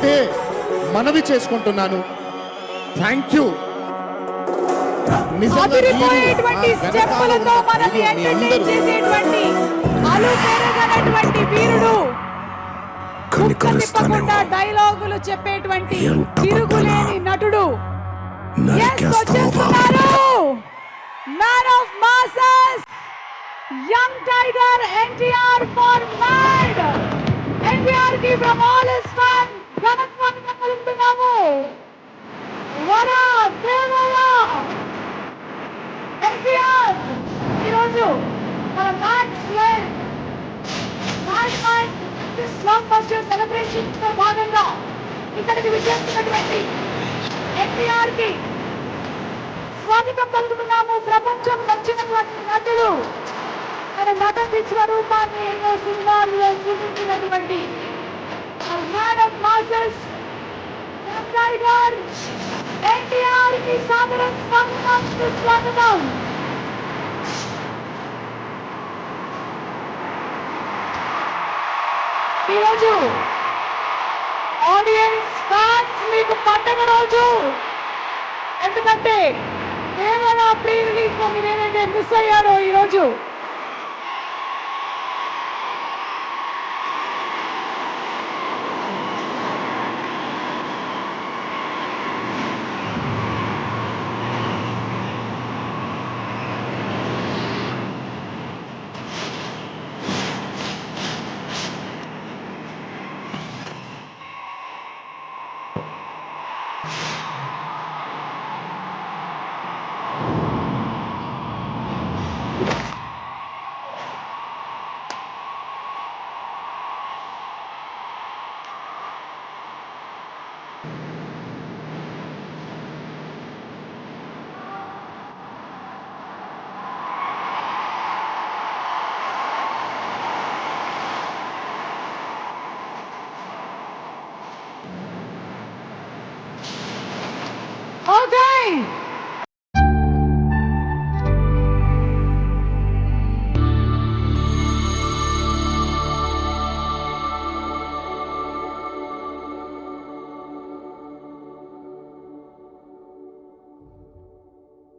ఒకటే మనవి చేసుకుంటున్నాను. Thank you. అదిరిపోయేటువంటి స్టెప్పులతో మనల్ని ఎంటర్టైన్ చేసేటువంటి అలుపెరగనటువంటి వీరుడు, తిప్పకుండా డైలాగులు చెప్పేటువంటి తిరుగులేని నటుడు వచ్చేస్తున్నారు. Man of masses, young tiger NTR for mad. NTR కి ఫ్రమ్ ఆల్ హిస్ ఫ్యాన్స్ ఘనస్వాగతం పలుకుతున్నాము. వరా దేవయ్య ఎన్టీఆర్ ఈరోజు మన బ్లాక్ బస్టర్ సెలబ్రేషన్స్ లో భాగంగా ఇక్కడికి విచ్చేస్తున్నటువంటి ఎన్టీఆర్ కి స్వాగతం పలుకుతున్నాము. ప్రపంచం నచ్చినటువంటి నటుడు, మన నటన స్వరూపాన్ని ఎన్నో సినిమాల్లో చూపించినటువంటి man of masses tiger NTR కి సాదర స్వాగతం, సుస్వాగతం. ఈరోజు ఆడియన్స్ ఫ్యాన్స్ మీకు పండగ రోజు. ఎందుకంటే ఏమైనా ప్రీ రిలీజ్ లో మీరు ఏదైతే మిస్ అయ్యారో ఈరోజు Okay.